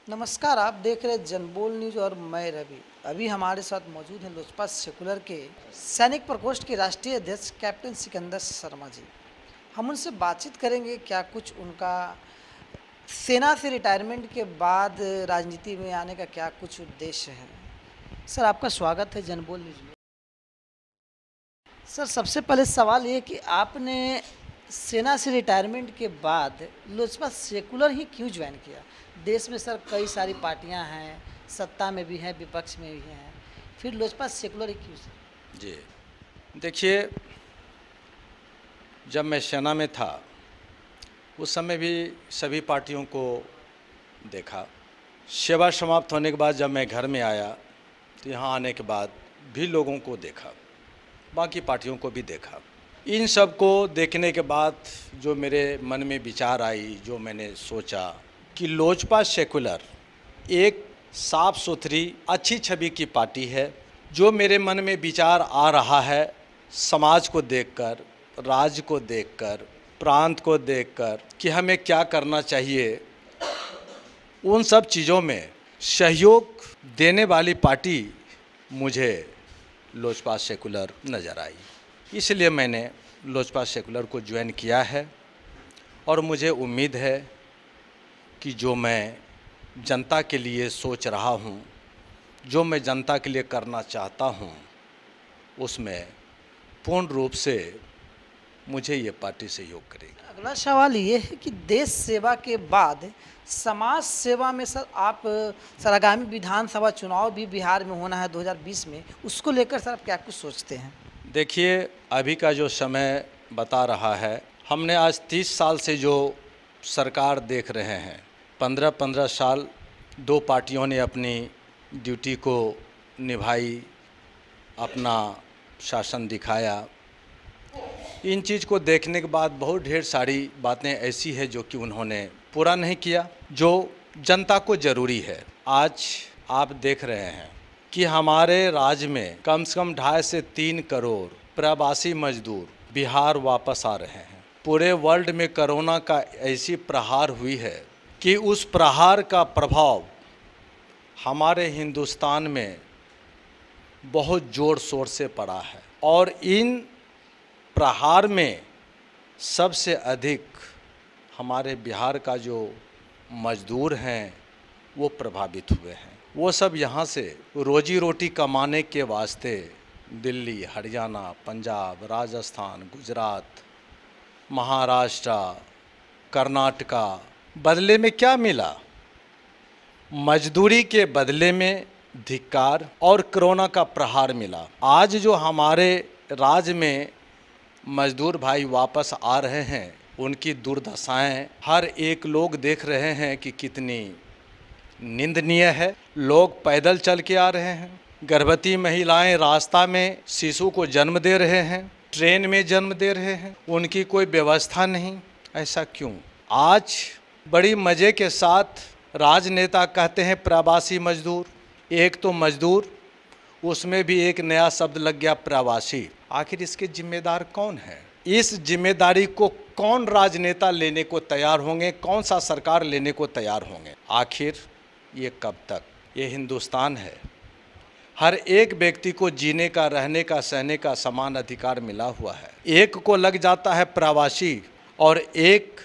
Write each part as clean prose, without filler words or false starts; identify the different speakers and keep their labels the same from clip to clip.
Speaker 1: नमस्कार, आप देख रहे हैं जनबोल न्यूज़ और मैं रवि। अभी हमारे साथ मौजूद हैं लोजपा सेकुलर के सैनिक प्रकोष्ठ के राष्ट्रीय अध्यक्ष कैप्टन सिकंदर शर्मा जी। हम उनसे बातचीत करेंगे क्या कुछ उनका सेना से रिटायरमेंट के बाद राजनीति में आने का क्या कुछ उद्देश्य है। सर, आपका स्वागत है जनबोल न्यूज़ में। सर, सबसे पहले सवाल ये कि आपने सेना से रिटायरमेंट के बाद लोजपा सेकुलर ही क्यों ज्वाइन किया? देश में सर कई सारी पार्टियां हैं, सत्ता में भी हैं, विपक्ष में भी हैं, फिर लोजपा सेकुलर ही क्यों सर?
Speaker 2: जी देखिए, जब मैं सेना में था उस समय भी सभी पार्टियों को देखा। सेवा समाप्त होने के बाद जब मैं घर में आया तो यहाँ आने के बाद भी लोगों को देखा, बाकी पार्टियों को भी देखा। इन सब को देखने के बाद जो मेरे मन में विचार आई, जो मैंने सोचा कि लोजपा सेकुलर एक साफ सुथरी अच्छी छवि की पार्टी है। जो मेरे मन में विचार आ रहा है, समाज को देखकर, राज्य को देखकर, प्रांत को देखकर कि हमें क्या करना चाहिए, उन सब चीज़ों में सहयोग देने वाली पार्टी मुझे लोजपा सेकुलर नज़र आई। इसलिए मैंने लोजपा सेकुलर को ज्वाइन किया है और मुझे उम्मीद है कि जो मैं जनता के लिए सोच रहा हूँ, जो मैं जनता के लिए करना चाहता हूँ, उसमें पूर्ण रूप से मुझे ये पार्टी सहयोग करेगी।
Speaker 1: अगला सवाल ये है कि देश सेवा के बाद समाज सेवा में सर आप सर आगामी विधानसभा चुनाव भी बिहार में होना है 2020 में, उसको लेकर सर आप क्या कुछ सोचते हैं?
Speaker 2: देखिए, अभी का जो समय बता रहा है, हमने आज 30 साल से जो सरकार देख रहे हैं, 15-15 साल दो पार्टियों ने अपनी ड्यूटी को निभाई, अपना शासन दिखाया। इन चीज़ को देखने के बाद बहुत ढेर सारी बातें ऐसी है जो कि उन्होंने पूरा नहीं किया, जो जनता को ज़रूरी है। आज आप देख रहे हैं कि हमारे राज्य में कम से कम 2.5 से 3 करोड़ प्रवासी मजदूर बिहार वापस आ रहे हैं। पूरे वर्ल्ड में कोरोना का ऐसी प्रहार हुई है कि उस प्रहार का प्रभाव हमारे हिंदुस्तान में बहुत ज़ोर शोर से पड़ा है और इन प्रहार में सबसे अधिक हमारे बिहार का जो मजदूर हैं वो प्रभावित हुए हैं। वो सब यहाँ से रोजी रोटी कमाने के वास्ते दिल्ली, हरियाणा, पंजाब, राजस्थान, गुजरात, महाराष्ट्र, कर्नाटका, बदले में क्या मिला? मजदूरी के बदले में धिक्कार और कोरोना का प्रहार मिला। आज जो हमारे राज्य में मजदूर भाई वापस आ रहे हैं, उनकी दुर्दशाएं हर एक लोग देख रहे हैं कि कितनी निंदनीय है। लोग पैदल चल के आ रहे हैं, गर्भवती महिलाएं रास्ता में शिशु को जन्म दे रहे हैं, ट्रेन में जन्म दे रहे हैं, उनकी कोई व्यवस्था नहीं। ऐसा क्यों? आज बड़ी मज़े के साथ राजनेता कहते हैं प्रवासी मजदूर। एक तो मजदूर, उसमें भी एक नया शब्द लग गया प्रवासी। आखिर इसके जिम्मेदार कौन है? इस जिम्मेदारी को कौन राजनेता लेने को तैयार होंगे? कौन सा सरकार लेने को तैयार होंगे? आखिर ये कब तक? ये हिंदुस्तान है। हर एक व्यक्ति को जीने का, रहने का, सहने का समान अधिकार मिला हुआ है। एक को लग जाता है प्रवासी और एक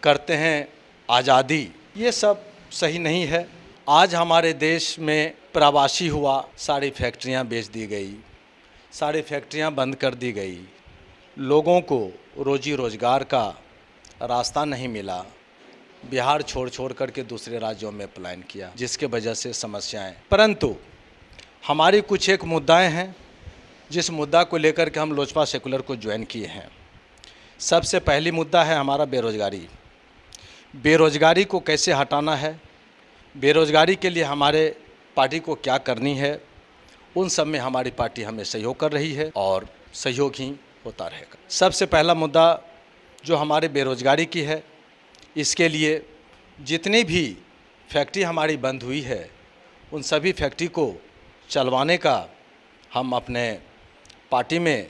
Speaker 2: करते हैं आज़ादी। ये सब सही नहीं है। आज हमारे देश में प्रवासी हुआ, सारी फैक्ट्रियां बेच दी गई, सारी फैक्ट्रियां बंद कर दी गई, लोगों को रोजी रोजगार का रास्ता नहीं मिला, बिहार छोड़ छोड़ करके दूसरे राज्यों में पलायन किया, जिसके वजह से समस्याएं। परंतु हमारी कुछ एक मुद्दाएं हैं जिस मुद्दा को लेकर के हम लोजपा सेकुलर को ज्वाइन किए हैं। सबसे पहली मुद्दा है हमारा बेरोजगारी। बेरोजगारी को कैसे हटाना है, बेरोजगारी के लिए हमारे पार्टी को क्या करनी है, उन सब में हमारी पार्टी हमें सहयोग कर रही है और सहयोग ही होता रहेगा। सबसे पहला मुद्दा जो हमारे बेरोजगारी की है, इसके लिए जितनी भी फैक्ट्री हमारी बंद हुई है, उन सभी फैक्ट्री को चलवाने का हम अपने पार्टी में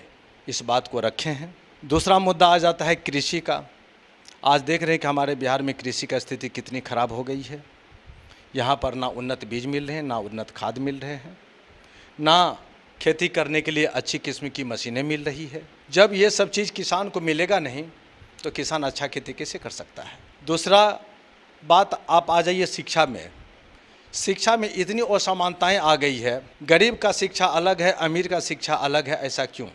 Speaker 2: इस बात को रखे हैं। दूसरा मुद्दा आ जाता है कृषि का। आज देख रहे हैं कि हमारे बिहार में कृषि का स्थिति कितनी ख़राब हो गई है। यहाँ पर ना उन्नत बीज मिल रहे हैं, ना उन्नत खाद मिल रहे हैं, ना खेती करने के लिए अच्छी किस्म की मशीनें मिल रही है। जब ये सब चीज़ किसान को मिलेगा नहीं तो किसान अच्छा खेती कैसे कर सकता है। दूसरा बात, आप आ जाइए शिक्षा में। शिक्षा में इतनी असमानताएं आ गई है, गरीब का शिक्षा अलग है, अमीर का शिक्षा अलग है। ऐसा क्यों?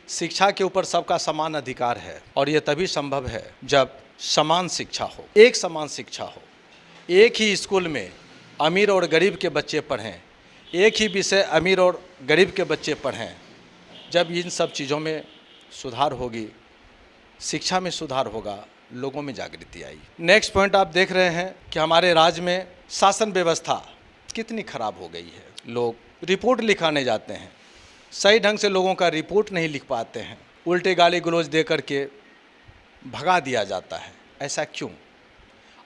Speaker 2: शिक्षा के ऊपर सबका समान अधिकार है और ये तभी संभव है जब समान शिक्षा हो, एक समान शिक्षा हो। एक ही स्कूल में अमीर और गरीब के बच्चे पढ़ें, एक ही विषय अमीर और गरीब के बच्चे पढ़ें। जब इन सब चीज़ों में सुधार होगी, शिक्षा में सुधार होगा, लोगों में जागृति आई। नेक्स्ट पॉइंट आप देख रहे हैं कि हमारे राज्य में शासन व्यवस्था कितनी खराब हो गई है। लोग रिपोर्ट लिखाने जाते हैं, सही ढंग से लोगों का रिपोर्ट नहीं लिख पाते हैं, उल्टे गाली गलौज दे करके भगा दिया जाता है। ऐसा क्यों?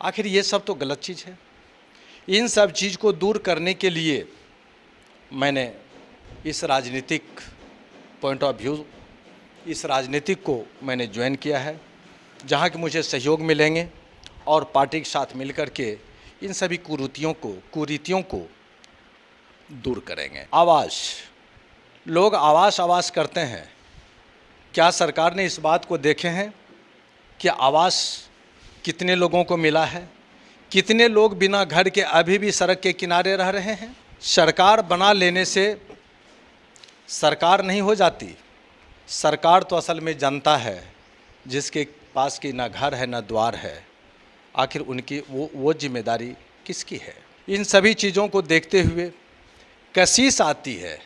Speaker 2: आखिर ये सब तो गलत चीज़ है। इन सब चीज़ को दूर करने के लिए मैंने इस राजनीतिक पॉइंट ऑफ व्यू, इस राजनीतिक को मैंने ज्वाइन किया है, जहाँ कि मुझे सहयोग मिलेंगे और पार्टी के साथ मिलकर के इन सभी कुरीतियों को दूर करेंगे। आवास, लोग आवास करते हैं। क्या सरकार ने इस बात को देखे हैं कि आवास कितने लोगों को मिला है? कितने लोग बिना घर के अभी भी सड़क के किनारे रह रहे हैं? सरकार बना लेने से सरकार नहीं हो जाती। सरकार तो असल में जनता है, जिसके पास की ना घर है ना द्वार है। आखिर उनकी वो जिम्मेदारी किसकी है? इन सभी चीज़ों को देखते हुए कशिश आती है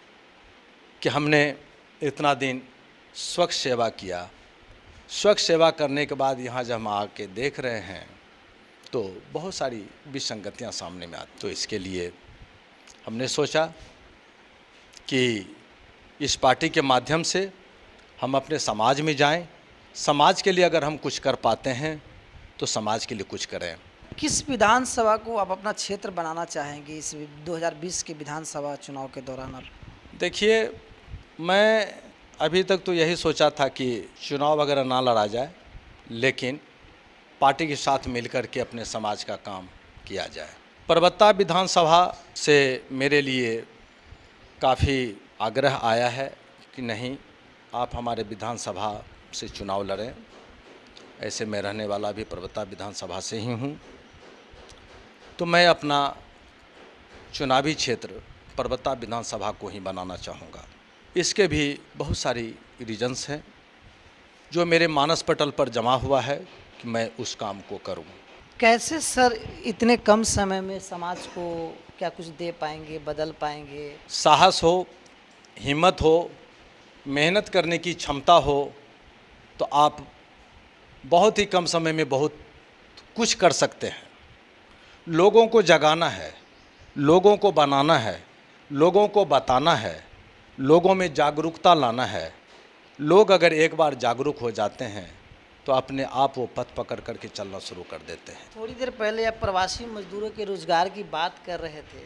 Speaker 2: कि हमने इतना दिन स्वच्छ सेवा किया। स्वच्छ सेवा करने के बाद यहाँ जब हम आके देख रहे हैं तो बहुत सारी विसंगतियाँ सामने में आती। तो इसके लिए हमने सोचा कि इस पार्टी के माध्यम से हम अपने समाज में जाएं। समाज के लिए अगर हम कुछ कर पाते हैं तो समाज के लिए कुछ करें।
Speaker 1: किस विधानसभा को आप अपना क्षेत्र बनाना चाहेंगे इस 2020 के विधानसभा चुनाव के दौरान? आप
Speaker 2: देखिए, मैं अभी तक तो यही सोचा था कि चुनाव वगैरह ना लड़ा जाए, लेकिन पार्टी के साथ मिलकर के अपने समाज का काम किया जाए। परबत्ता विधानसभा से मेरे लिए काफ़ी आग्रह आया है कि नहीं, आप हमारे विधानसभा से चुनाव लड़ें। ऐसे मैं रहने वाला भी परबत्ता विधानसभा से ही हूँ, तो मैं अपना चुनावी क्षेत्र परबत्ता विधानसभा को ही बनाना चाहूँगा। इसके भी बहुत सारी रीजन्स हैं जो मेरे मानस पटल पर जमा हुआ है कि मैं उस काम को करूँ।
Speaker 1: कैसे सर इतने कम समय में समाज को क्या कुछ दे पाएंगे, बदल पाएंगे?
Speaker 2: साहस हो, हिम्मत हो, मेहनत करने की क्षमता हो तो आप बहुत ही कम समय में बहुत कुछ कर सकते हैं। लोगों को जगाना है, लोगों को बनाना है, लोगों को बताना है, लोगों में जागरूकता लाना है। लोग अगर एक बार जागरूक हो जाते हैं तो अपने आप वो पथ पकड़ करके चलना शुरू कर देते हैं।
Speaker 1: थोड़ी देर पहले आप प्रवासी मजदूरों के रोजगार की बात कर रहे थे,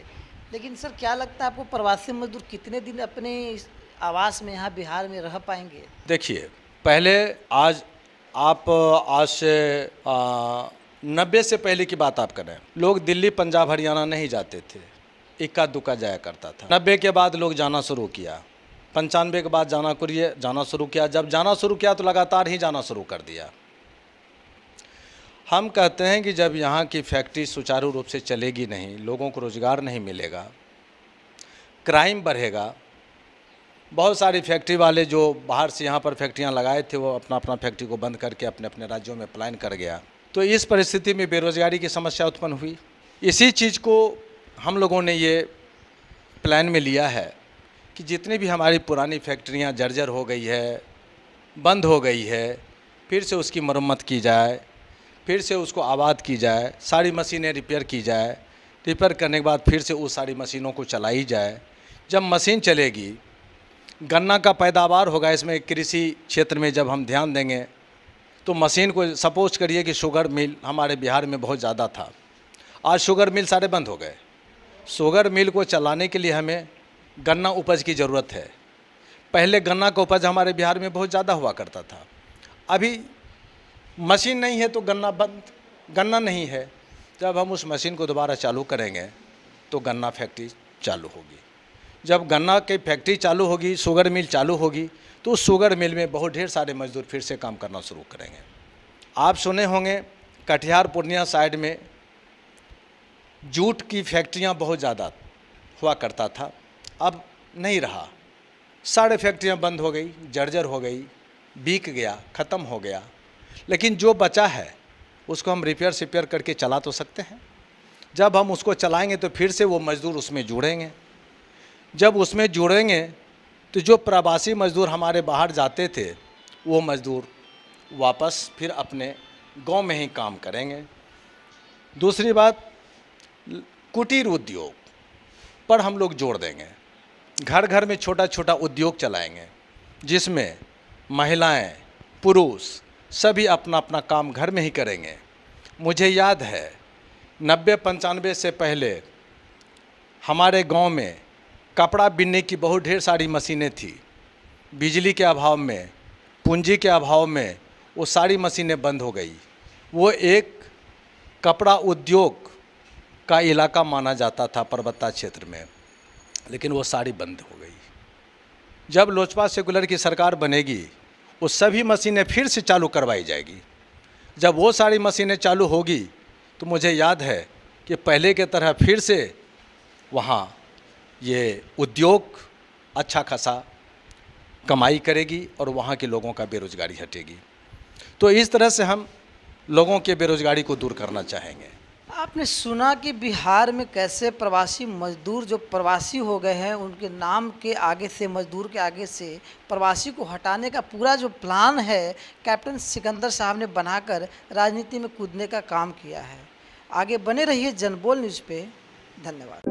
Speaker 1: लेकिन सर क्या लगता है आपको प्रवासी मजदूर कितने दिन अपने आवास में यहाँ बिहार में रह पाएंगे?
Speaker 2: देखिए, पहले आज से 90 से पहले की बात आप करें, लोग दिल्ली, पंजाब, हरियाणा नहीं जाते थे, इक्का दुक्का जाया करता था। 90 के बाद लोग जाना शुरू किया, 95 के बाद जाना शुरू किया। जब जाना शुरू किया तो लगातार ही जाना शुरू कर दिया। हम कहते हैं कि जब यहाँ की फैक्ट्री सुचारू रूप से चलेगी नहीं, लोगों को रोज़गार नहीं मिलेगा, क्राइम बढ़ेगा। बहुत सारी फैक्ट्री वाले जो बाहर से यहाँ पर फैक्ट्रियाँ लगाए थे वो अपना फैक्ट्री को बंद करके अपने अपने राज्यों में पलायन कर गया। तो इस परिस्थिति में बेरोज़गारी की समस्या उत्पन्न हुई। इसी चीज़ को हम लोगों ने ये प्लान में लिया है कि जितनी भी हमारी पुरानी फैक्ट्रियाँ जर्जर हो गई है, बंद हो गई है, फिर से उसकी मरम्मत की जाए, फिर से उसको आबाद की जाए, सारी मशीनें रिपेयर की जाए। रिपेयर करने के बाद फिर से उस सारी मशीनों को चलाई जाए। जब मशीन चलेगी, गन्ना का पैदावार होगा। इसमें कृषि क्षेत्र में जब हम ध्यान देंगे तो मशीन को सपोज करिए कि शुगर मिल हमारे बिहार में बहुत ज़्यादा था, आज शुगर मिल सारे बंद हो गए। शुगर मिल को चलाने के लिए हमें गन्ना उपज की ज़रूरत है। पहले गन्ना का उपज हमारे बिहार में बहुत ज़्यादा हुआ करता था। अभी मशीन नहीं है तो गन्ना नहीं है, जब हम उस मशीन को दोबारा चालू करेंगे तो गन्ना फैक्ट्री चालू होगी। जब गन्ना की फैक्ट्री चालू होगी, शुगर मिल चालू होगी, तो उस शुगर मिल में बहुत ढेर सारे मजदूर फिर से काम करना शुरू करेंगे। आप सुने होंगे कटिहार पूर्णिया साइड में जूट की फैक्ट्रियां बहुत ज़्यादा हुआ करता था, अब नहीं रहा। सारे फैक्ट्रियां बंद हो गई, जर्जर हो गई, बिक गया, ख़त्म हो गया। लेकिन जो बचा है उसको हम रिपेयर सिपेयर करके चला तो सकते हैं। जब हम उसको चलाएंगे तो फिर से वो मज़दूर उसमें जुड़ेंगे। जब उसमें जुड़ेंगे तो जो प्रवासी मज़दूर हमारे बाहर जाते थे वो मज़दूर वापस फिर अपने गांव में ही काम करेंगे। दूसरी बात, कुटीर उद्योग पर हम लोग जोड़ देंगे। घर घर में छोटा छोटा उद्योग चलाएंगे जिसमें महिलाएं, पुरुष सभी अपना अपना काम घर में ही करेंगे। मुझे याद है 90-95 से पहले हमारे गांव में कपड़ा बिनने की बहुत ढेर सारी मशीनें थी। बिजली के अभाव में, पूंजी के अभाव में वो सारी मशीनें बंद हो गई। वो एक कपड़ा उद्योग का इलाका माना जाता था पर्वतीय क्षेत्र में, लेकिन वो सारी बंद हो गई। जब लोजपा सेकुलर की सरकार बनेगी वो सभी मशीनें फिर से चालू करवाई जाएगी। जब वो सारी मशीनें चालू होगी तो मुझे याद है कि पहले के तरह फिर से वहाँ ये उद्योग अच्छा खासा कमाई करेगी और वहाँ के लोगों का बेरोजगारी हटेगी। तो इस तरह से हम लोगों के बेरोजगारी को दूर करना चाहेंगे।
Speaker 1: आपने सुना कि बिहार में कैसे प्रवासी मजदूर जो प्रवासी हो गए हैं उनके नाम के आगे से, मजदूर के आगे से प्रवासी को हटाने का पूरा जो प्लान है कैप्टन सिकंदर साहब ने बनाकर राजनीति में कूदने का काम किया है। आगे बने रहिए जनबोल न्यूज़ पे। धन्यवाद।